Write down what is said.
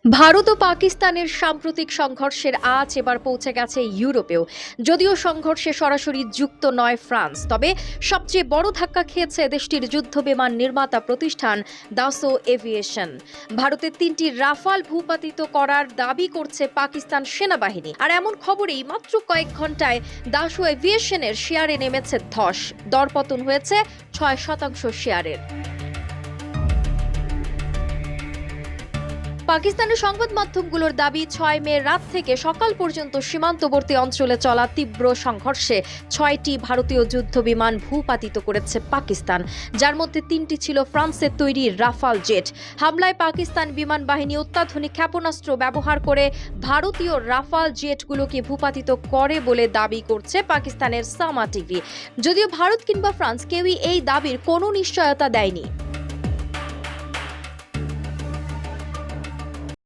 ভারত ও পাকিস্তানের সাম্প্রতিক সংঘর্ষের আঁচ এবার পৌঁছে গেছে ইউরোপেও। যদিও সংঘর্ষে সরাসরি যুক্ত নয় ফ্রান্স, তবে সবচেয়ে বড় ধাক্কা খেয়েছে দেশটির যুদ্ধবিমান নির্মাতা প্রতিষ্ঠান দাসো এভিয়েশন। ভারতের 3টি রাফাল ভূপাতিত করার দাবি করছে পাকিস্তান সেনাবাহিনী। আর এমন খবরেই মাত্র কয়েক ঘন্টায় দাসো এভিয়েশনের শেয়ারে নেমেছে ধস, দরপতন হয়েছে 6% শেয়ারের। পাকিস্তানের সংবাদ মাধ্যমগুলোর দাবি, 6 মে রাত থেকে সকাল পর্যন্ত সীমান্তবর্তী অঞ্চলে চলা তীব্র সংঘর্ষে 6টি ভারতীয় যুদ্ধবিমান ভূপাতিত করেছে পাকিস্তান, যার মধ্যে 3টি ছিল ফ্রান্সের তৈরি রাফাল জেট। হামলায় পাকিস্তান বিমান বাহিনী অত্যাধুনিক ক্ষেপণাস্ত্র ব্যবহার করে ভারতীয় রাফাল জেটগুলোকে ভূপাতিত করে বলে দাবি করছে পাকিস্তানের সামা টিভি। যদিও ভারত কিংবা ফ্রান্স কেউই এই দাবির কোনো নিশ্চয়তা দেয়নি।